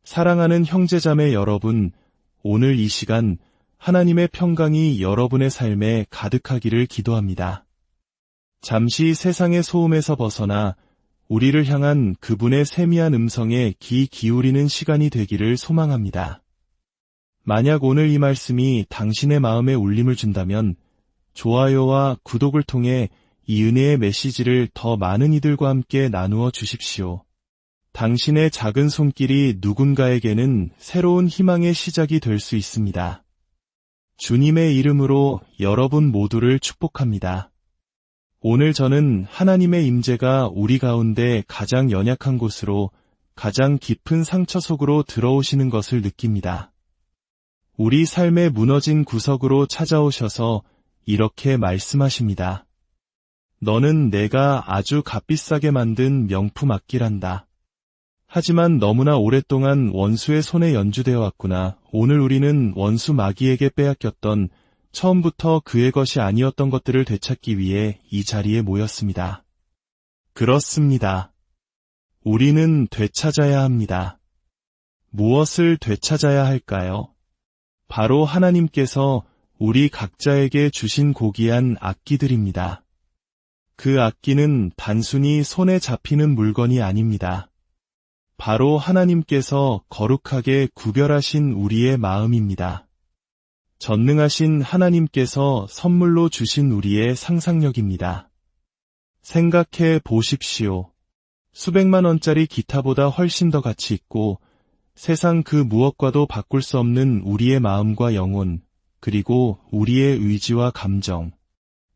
사랑하는 형제자매 여러분, 오늘 이 시간 하나님의 평강이 여러분의 삶에 가득하기를 기도합니다. 잠시 세상의 소음에서 벗어나 우리를 향한 그분의 세미한 음성에 귀 기울이는 시간이 되기를 소망합니다. 만약 오늘 이 말씀이 당신의 마음에 울림을 준다면 좋아요와 구독을 통해 이 은혜의 메시지를 더 많은 이들과 함께 나누어 주십시오. 당신의 작은 손길이 누군가에게는 새로운 희망의 시작이 될 수 있습니다. 주님의 이름으로 여러분 모두를 축복합니다. 오늘 저는 하나님의 임재가 우리 가운데 가장 연약한 곳으로 가장 깊은 상처 속으로 들어오시는 것을 느낍니다. 우리 삶의 무너진 구석으로 찾아오셔서 이렇게 말씀하십니다. 너는 내가 아주 값비싸게 만든 명품 악기란다. 하지만 너무나 오랫동안 원수의 손에 연주되어 왔구나. 오늘 우리는 원수 마귀에게 빼앗겼던 처음부터 그의 것이 아니었던 것들을 되찾기 위해 이 자리에 모였습니다. 그렇습니다. 우리는 되찾아야 합니다. 무엇을 되찾아야 할까요? 바로 하나님께서 우리 각자에게 주신 고귀한 악기들입니다. 그 악기는 단순히 손에 잡히는 물건이 아닙니다. 바로 하나님께서 거룩하게 구별하신 우리의 마음입니다. 전능하신 하나님께서 선물로 주신 우리의 상상력입니다. 생각해 보십시오. 수백만 원짜리 기타보다 훨씬 더 가치 있고 세상 그 무엇과도 바꿀 수 없는 우리의 마음과 영혼, 그리고 우리의 의지와 감정.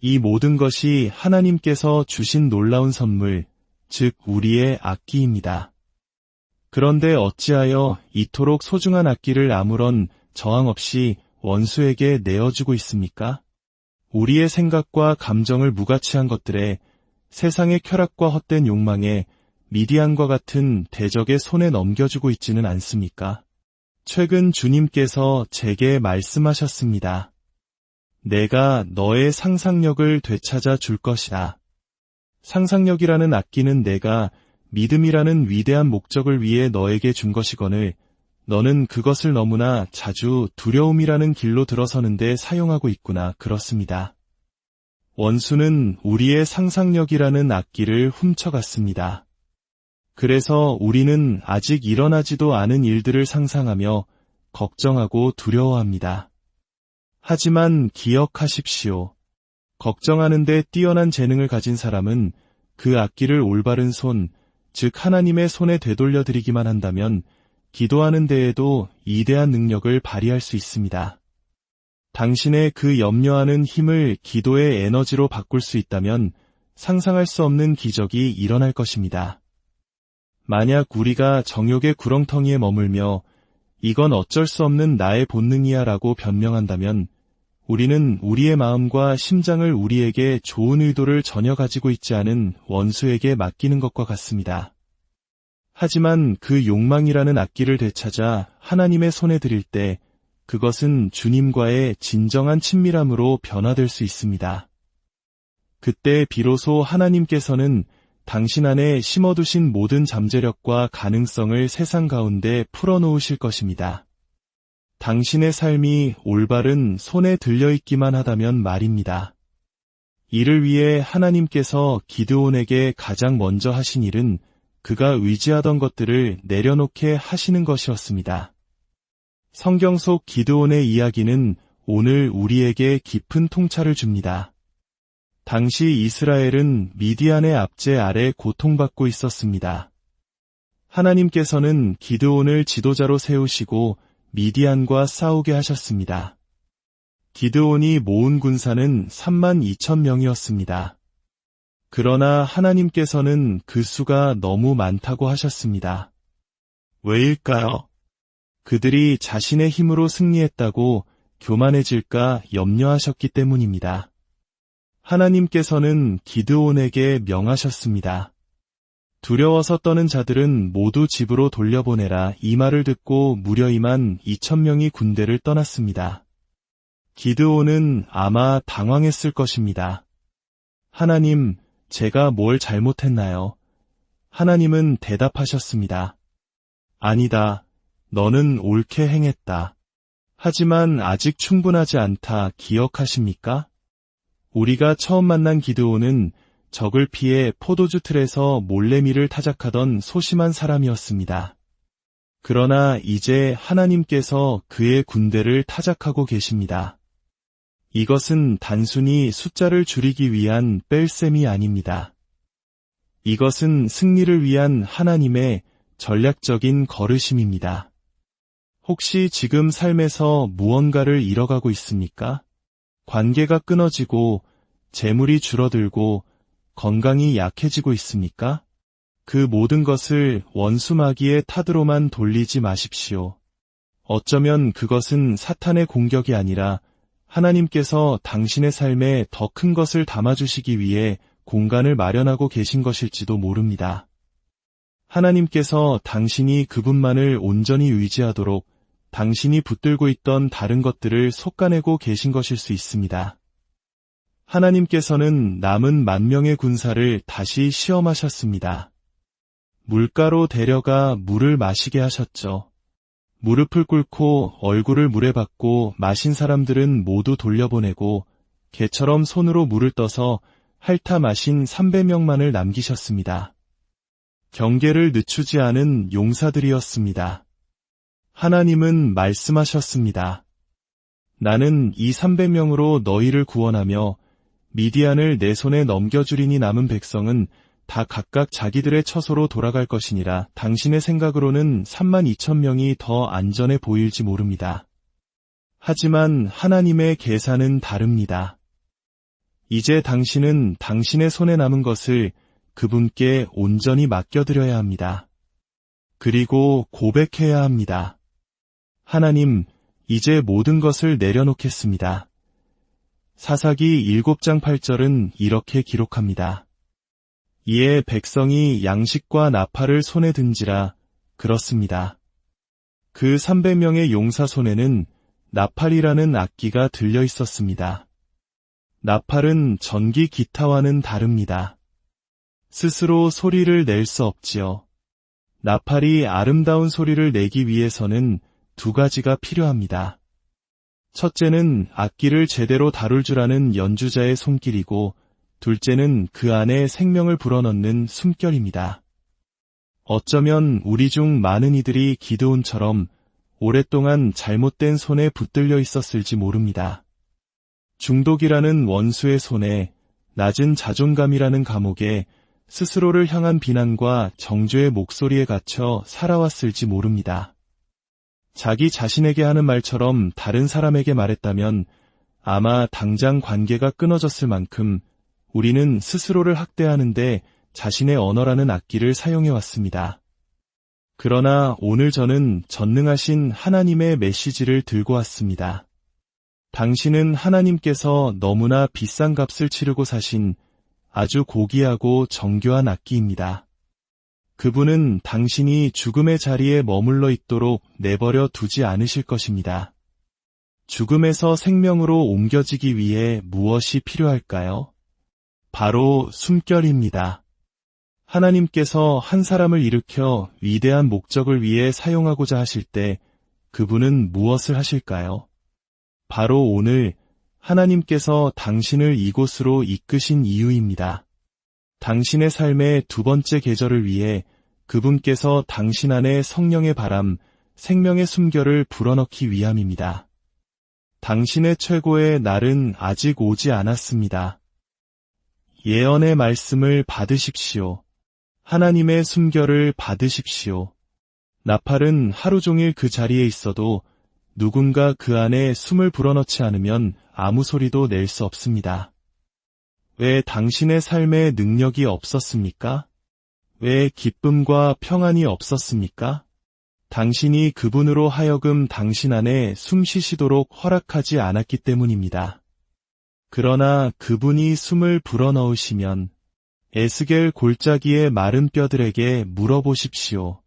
이 모든 것이 하나님께서 주신 놀라운 선물, 즉 우리의 악기입니다. 그런데 어찌하여 이토록 소중한 악기를 아무런 저항 없이 원수에게 내어주고 있습니까? 우리의 생각과 감정을 무가치한 것들에 세상의 쾌락과 헛된 욕망에 미디안과 같은 대적의 손에 넘겨주고 있지는 않습니까? 최근 주님께서 제게 말씀하셨습니다. 내가 너의 상상력을 되찾아 줄 것이다. 상상력이라는 악기는 내가 믿음이라는 위대한 목적을 위해 너에게 준 것이거늘 너는 그것을 너무나 자주 두려움이라는 길로 들어서는데 사용하고 있구나. 그렇습니다. 원수는 우리의 상상력이라는 악기를 훔쳐갔습니다. 그래서 우리는 아직 일어나지도 않은 일들을 상상하며 걱정하고 두려워합니다. 하지만 기억하십시오. 걱정하는 데 뛰어난 재능을 가진 사람은 그 악기를 올바른 손, 즉 하나님의 손에 되돌려드리기만 한다면 기도하는 데에도 이대한 능력을 발휘할 수 있습니다. 당신의 그 염려하는 힘을 기도의 에너지로 바꿀 수 있다면 상상할 수 없는 기적이 일어날 것입니다. 만약 우리가 정욕의 구렁텅이에 머물며 이건 어쩔 수 없는 나의 본능이야 라고 변명한다면 우리는 우리의 마음과 심장을 우리에게 좋은 의도를 전혀 가지고 있지 않은 원수에게 맡기는 것과 같습니다. 하지만 그 욕망이라는 악기를 되찾아 하나님의 손에 드릴 때 그것은 주님과의 진정한 친밀함으로 변화될 수 있습니다. 그때 비로소 하나님께서는 당신 안에 심어두신 모든 잠재력과 가능성을 세상 가운데 풀어놓으실 것입니다. 당신의 삶이 올바른 손에 들려있기만 하다면 말입니다. 이를 위해 하나님께서 기드온에게 가장 먼저 하신 일은 그가 의지하던 것들을 내려놓게 하시는 것이었습니다. 성경 속 기드온의 이야기는 오늘 우리에게 깊은 통찰을 줍니다. 당시 이스라엘은 미디안의 압제 아래 고통받고 있었습니다. 하나님께서는 기드온을 지도자로 세우시고 미디안과 싸우게 하셨습니다. 기드온이 모은 군사는 32,000명이었습니다. 그러나 하나님께서는 그 수가 너무 많다고 하셨습니다. 왜일까요? 그들이 자신의 힘으로 승리했다고 교만해질까 염려하셨기 때문입니다. 하나님께서는 기드온에게 명하셨습니다. 두려워서 떠는 자들은 모두 집으로 돌려보내라. 이 말을 듣고 무려 22,000명이 군대를 떠났습니다. 기드온은 아마 당황했을 것입니다. 하나님, 제가 뭘 잘못했나요? 하나님은 대답하셨습니다. 아니다. 너는 옳게 행했다. 하지만 아직 충분하지 않다 기억하십니까? 우리가 처음 만난 기드온은 적을 피해 포도주 틀에서 몰래미를 타작하던 소심한 사람이었습니다. 그러나 이제 하나님께서 그의 군대를 타작하고 계십니다. 이것은 단순히 숫자를 줄이기 위한 뺄셈이 아닙니다. 이것은 승리를 위한 하나님의 전략적인 걸으심입니다. 혹시 지금 삶에서 무언가를 잃어가고 있습니까? 관계가 끊어지고 재물이 줄어들고 건강이 약해지고 있습니까? 그 모든 것을 원수 마귀의 탓으로만 돌리지 마십시오. 어쩌면 그것은 사탄의 공격이 아니라 하나님께서 당신의 삶에 더 큰 것을 담아주시기 위해 공간을 마련하고 계신 것일지도 모릅니다. 하나님께서 당신이 그분만을 온전히 의지하도록 당신이 붙들고 있던 다른 것들을 솎아내고 계신 것일 수 있습니다. 하나님께서는 남은 10,000명의 군사를 다시 시험하셨습니다. 물가로 데려가 물을 마시게 하셨죠. 무릎을 꿇고 얼굴을 물에 받고 마신 사람들은 모두 돌려보내고 개처럼 손으로 물을 떠서 핥아 마신 300명만을 남기셨습니다. 경계를 늦추지 않은 용사들이었습니다. 하나님은 말씀하셨습니다. 나는 이 300명으로 너희를 구원하며 미디안을 내 손에 넘겨주리니 남은 백성은 다 각각 자기들의 처소로 돌아갈 것이니라. 당신의 생각으로는 32,000명이 더 안전해 보일지 모릅니다. 하지만 하나님의 계산은 다릅니다. 이제 당신은 당신의 손에 남은 것을 그분께 온전히 맡겨드려야 합니다. 그리고 고백해야 합니다. 하나님, 이제 모든 것을 내려놓겠습니다. 사사기 7장 8절은 이렇게 기록합니다. 이에 백성이 양식과 나팔을 손에 든지라. 그렇습니다. 그 300명의 용사 손에는 나팔이라는 악기가 들려 있었습니다. 나팔은 전기 기타와는 다릅니다. 스스로 소리를 낼 수 없지요. 나팔이 아름다운 소리를 내기 위해서는 2가지가 필요합니다. 첫째는 악기를 제대로 다룰 줄 아는 연주자의 손길이고, 둘째는 그 안에 생명을 불어넣는 숨결입니다. 어쩌면 우리 중 많은 이들이 기드온처럼 오랫동안 잘못된 손에 붙들려 있었을지 모릅니다. 중독이라는 원수의 손에, 낮은 자존감이라는 감옥에, 스스로를 향한 비난과 정죄의 목소리에 갇혀 살아왔을지 모릅니다. 자기 자신에게 하는 말처럼 다른 사람에게 말했다면 아마 당장 관계가 끊어졌을 만큼 우리는 스스로를 학대하는데 자신의 언어라는 악기를 사용해왔습니다. 그러나 오늘 저는 전능하신 하나님의 메시지를 들고 왔습니다. 당신은 하나님께서 너무나 비싼 값을 치르고 사신 아주 고귀하고 정교한 악기입니다. 그분은 당신이 죽음의 자리에 머물러 있도록 내버려 두지 않으실 것입니다. 죽음에서 생명으로 옮겨지기 위해 무엇이 필요할까요? 바로 숨결입니다. 하나님께서 한 사람을 일으켜 위대한 목적을 위해 사용하고자 하실 때 그분은 무엇을 하실까요? 바로 오늘 하나님께서 당신을 이곳으로 이끄신 이유입니다. 당신의 삶의 2번째 계절을 위해 그분께서 당신 안에 성령의 바람, 생명의 숨결을 불어넣기 위함입니다. 당신의 최고의 날은 아직 오지 않았습니다. 예언의 말씀을 받으십시오. 하나님의 숨결을 받으십시오. 나팔은 하루 종일 그 자리에 있어도 누군가 그 안에 숨을 불어넣지 않으면 아무 소리도 낼 수 없습니다. 왜 당신의 삶에 능력이 없었습니까? 왜 기쁨과 평안이 없었습니까? 당신이 그분으로 하여금 당신 안에 숨 쉬시도록 허락하지 않았기 때문입니다. 그러나 그분이 숨을 불어넣으시면 에스겔 골짜기의 마른 뼈들에게 물어보십시오.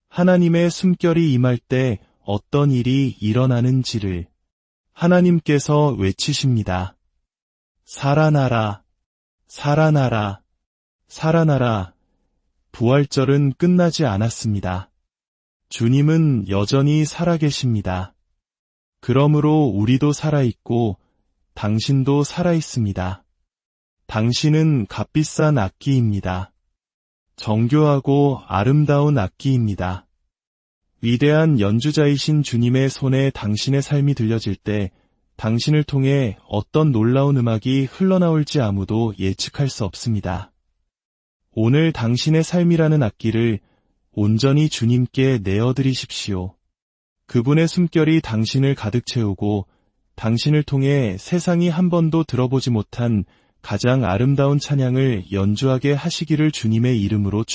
하나님의 숨결이 임할 때 어떤 일이 일어나는지를 하나님께서 외치십니다. 살아나라, 살아나라, 살아나라. 부활절은 끝나지 않았습니다. 주님은 여전히 살아계십니다. 그러므로 우리도 살아있고 당신도 살아있습니다. 당신은 값비싼 악기입니다. 정교하고 아름다운 악기입니다. 위대한 연주자이신 주님의 손에 당신의 삶이 들려질 때 당신을 통해 어떤 놀라운 음악이 흘러나올지 아무도 예측할 수 없습니다. 오늘 당신의 삶이라는 악기를 온전히 주님께 내어드리십시오. 그분의 숨결이 당신을 가득 채우고 당신을 통해 세상이 한 번도 들어보지 못한 가장 아름다운 찬양을 연주하게 하시기를 주님의 이름으로